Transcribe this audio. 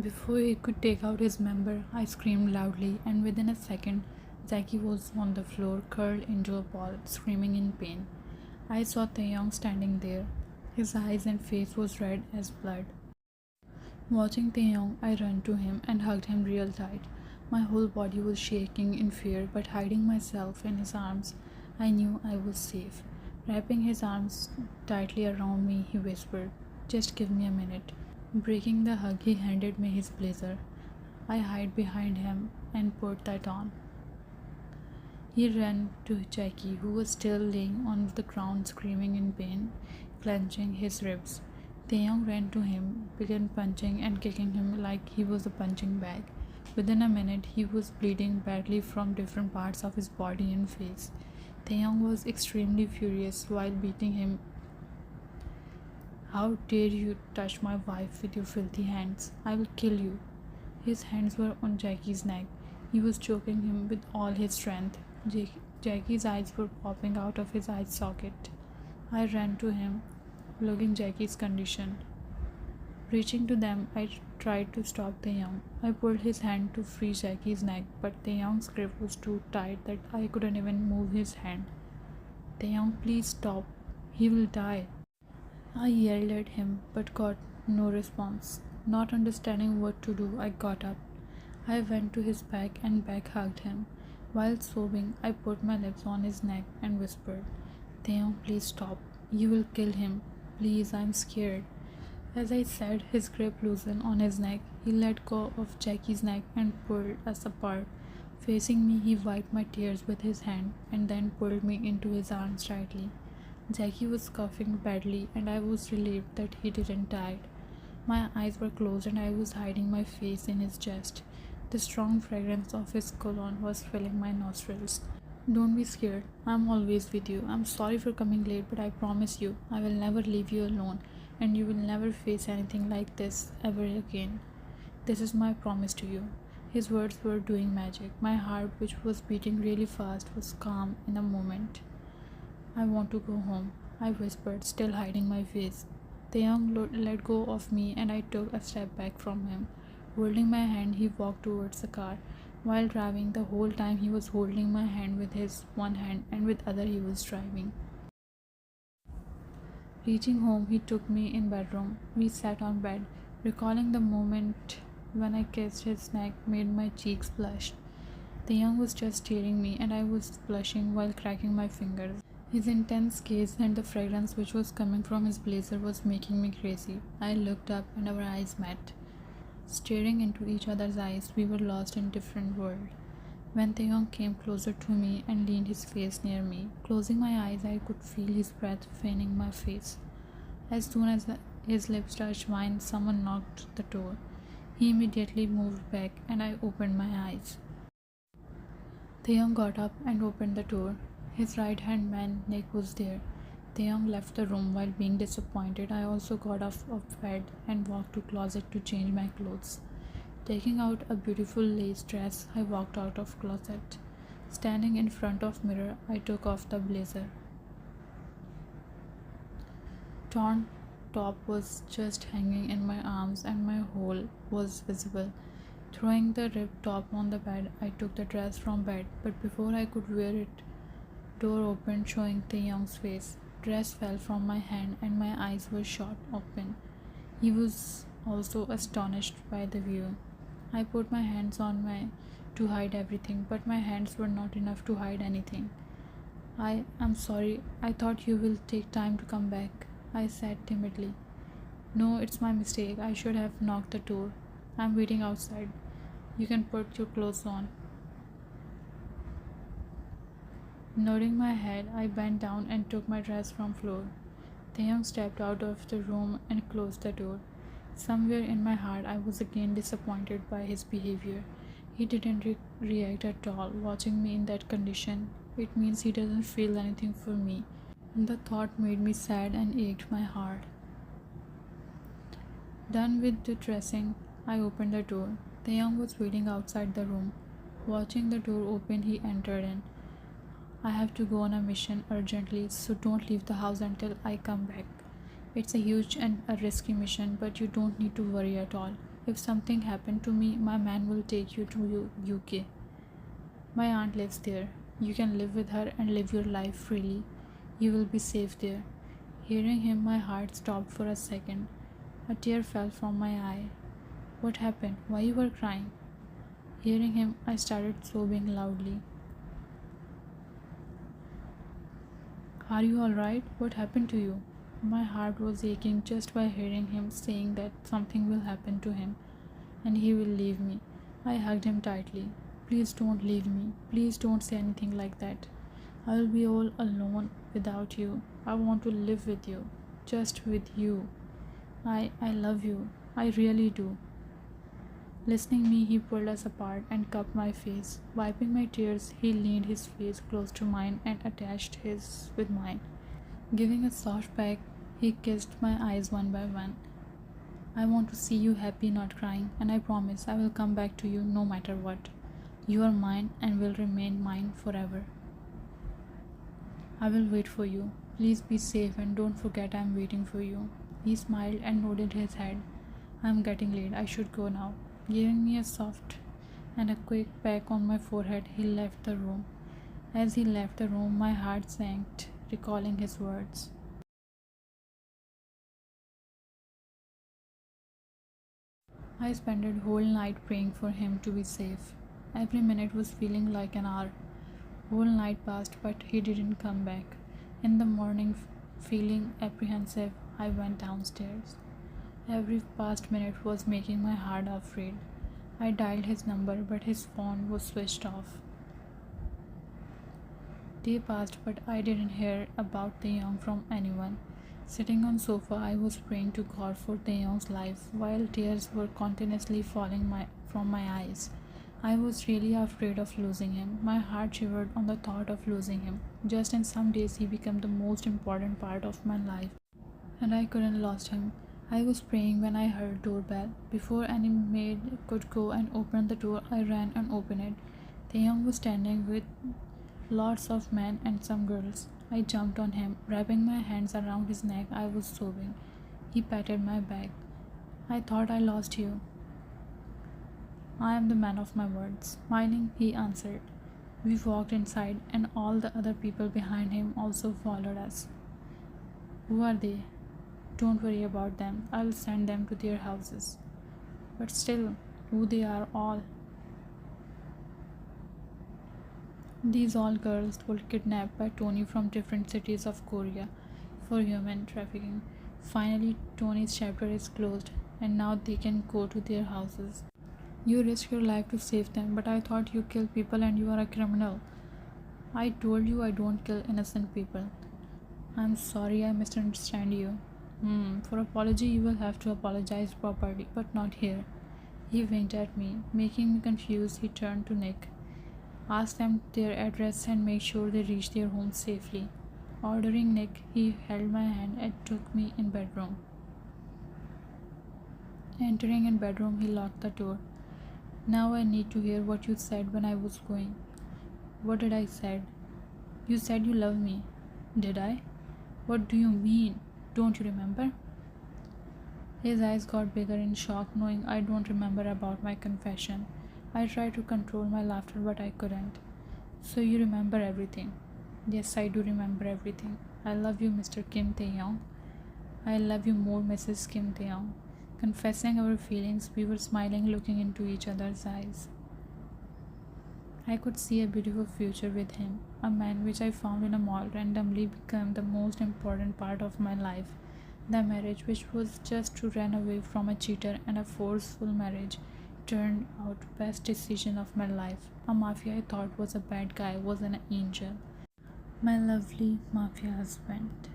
Before he could take out his member, I screamed loudly, and within a second, Jackie was on the floor, curled into a ball, screaming in pain. I saw Taehyung standing there. His eyes and face was red as blood. Watching Taehyung, I ran to him and hugged him real tight. My whole body was shaking in fear, but hiding myself in his arms, I knew I was safe. Wrapping his arms tightly around me, he whispered, "Just give me a minute." Breaking the hug, he handed me his blazer. I hid behind him and put that on. He ran to Jackie, who was still laying on the ground screaming in pain, clenching his ribs. Taeyong ran to him, began punching and kicking him like he was a punching bag. Within a minute, he was bleeding badly from different parts of his body and face. Taeyong was extremely furious while beating him. "How dare you touch my wife with your filthy hands? I will kill you." His hands were on Jackie's neck. He was choking him with all his strength. Jackie's eyes were popping out of his eye socket. I ran to him, looking Jackie's condition. Reaching to them, I tried to stop Taeyong. I pulled his hand to free Jackie's neck, but Taeyong's grip was too tight that I couldn't even move his hand. "Taeyong, please stop. He will die." I yelled at him, but got no response. Not understanding what to do, I got up. I went to his back and back hugged him. While sobbing, I put my lips on his neck and whispered, "Taeyong, please stop. You will kill him. Please, I'm scared." As I said, his grip loosened on his neck. He let go of Jackie's neck and pulled us apart. Facing me, he wiped my tears with his hand and then pulled me into his arms tightly. Jackie was coughing badly, and I was relieved that he didn't die. My eyes were closed and I was hiding my face in his chest. The strong fragrance of his cologne was filling my nostrils. "Don't be scared. I'm always with you. I'm sorry for coming late, but I promise you, I will never leave you alone, and you will never face anything like this ever again. This is my promise to you." His words were doing magic. My heart, which was beating really fast, was calm in a moment. "I want to go home," I whispered, still hiding my face. Taeyong let go of me and I took a step back from him. Holding my hand, he walked towards the car. While driving, the whole time he was holding my hand with his one hand and with other he was driving. Reaching home, he took me in bedroom. We sat on bed. Recalling the moment when I kissed his neck made my cheeks blush. Taeyong was just staring me and I was blushing while cracking my fingers. His intense gaze and the fragrance which was coming from his blazer was making me crazy. I looked up and our eyes met. Staring into each other's eyes, we were lost in different world. When Taeyong came closer to me and leaned his face near me, closing my eyes, I could feel his breath fanning my face. As soon as his lips touched mine, someone knocked the door. He immediately moved back and I opened my eyes. Taeyong got up and opened the door. His right-hand man, Nick, was there. Taeyong left the room while being disappointed. I also got off of bed and walked to closet to change my clothes. Taking out a beautiful lace dress, I walked out of closet. Standing in front of mirror, I took off the blazer. Torn top was just hanging in my arms and my hole was visible. Throwing the ripped top on the bed, I took the dress from bed, but before I could wear it, door opened showing Taeyong's face. Dress fell from my hand and my eyes were shot open. He was also astonished by the view. I put my hands on my to hide everything, but my hands were not enough to hide anything. "I am sorry. I thought you will take time to come back," I said timidly. "No, it's my mistake. I should have knocked the door. I'm waiting outside. You can put your clothes on." Nodding my head, I bent down and took my dress from floor. Taeyong stepped out of the room and closed the door. Somewhere in my heart, I was again disappointed by his behavior. He didn't react at all. Watching me in that condition, it means he doesn't feel anything for me. The thought made me sad and ached my heart. Done with the dressing, I opened the door. Taeyong was waiting outside the room. Watching the door open, he entered in. "I have to go on a mission urgently, so don't leave the house until I come back. It's a huge and a risky mission, but you don't need to worry at all. If something happened to me, my man will take you to UK. My aunt lives there. You can live with her and live your life freely. You will be safe there. Hearing him, my heart stopped for a second. A tear fell from my eye. What happened? Why you were crying? Hearing him, I started sobbing loudly. Are you alright? What happened to you? My heart was aching just by hearing him saying that something will happen to him and he will leave me. I hugged him tightly. Please don't leave me. Please don't say anything like that. I will be all alone without you. I want to live with you. Just with you. I love you. I really do. Listening me, he pulled us apart and cupped my face. Wiping my tears, he leaned his face close to mine and attached his with mine. Giving a soft peck, he kissed my eyes one by one. I want to see you happy, not crying, and I promise I will come back to you no matter what. You are mine and will remain mine forever. I will wait for you. Please be safe and don't forget I am waiting for you. He smiled and nodded his head. I am getting late. I should go now. Giving me a soft and a quick peck on my forehead, he left the room. As he left the room, my heart sank, recalling his words. I spent the whole night praying for him to be safe. Every minute was feeling like an hour. Whole night passed, but he didn't come back. In the morning, feeling apprehensive, I went downstairs. Every past minute was making my heart afraid. I dialed his number, but his phone was switched off. Day passed, but I didn't hear about taehyung from anyone. Sitting on sofa, I was praying to God for taehyung's life, while tears were continuously falling from my eyes. I was really afraid of losing him. My heart shivered on the thought of losing him. Just in some days, he became the most important part of my life, and I couldn't lose him. I was praying when I heard doorbell. Before any maid could go and open the door, I ran and opened it. Taehyung was standing with lots of men and some girls. I jumped on him, wrapping my hands around his neck. I was sobbing. He patted my back. I thought I lost you. I am the man of my words. Smiling, he answered. We walked inside, and all the other people behind him also followed us. Who are they? Don't worry about them. I'll send them to their houses. But still, who they are all? These all girls were kidnapped by Tony from different cities of Korea for human trafficking. Finally, Tony's chapter is closed, and now they can go to their houses. You risk your life to save them, but I thought you kill people and you are a criminal. I told you I don't kill innocent people. I'm sorry I misunderstand you. For apology, you will have to apologize properly, but not here. He winked at me, making me confused. He turned to Nick. Ask them their address and make sure they reach their home safely. Ordering Nick, he held my hand and took me in bedroom. Entering in bedroom, he locked the door. Now I need to hear what you said when I was going. What did I said? You said you love me. Did I? What do you mean? Don't you remember? His eyes got bigger in shock, knowing I don't remember about my confession. I tried to control my laughter, but I couldn't. So you remember everything? Yes, I do remember everything. I love you, Mr. Kim Taehyung. I love you more, Mrs. Kim Taehyung. Confessing our feelings, we were smiling, looking into each other's eyes. I could see a beautiful future with him. A man which I found in a mall randomly became the most important part of my life. The marriage, which was just to run away from a cheater and a forceful marriage, turned out best decision of my life. A mafia I thought was a bad guy was an angel. My lovely mafia husband.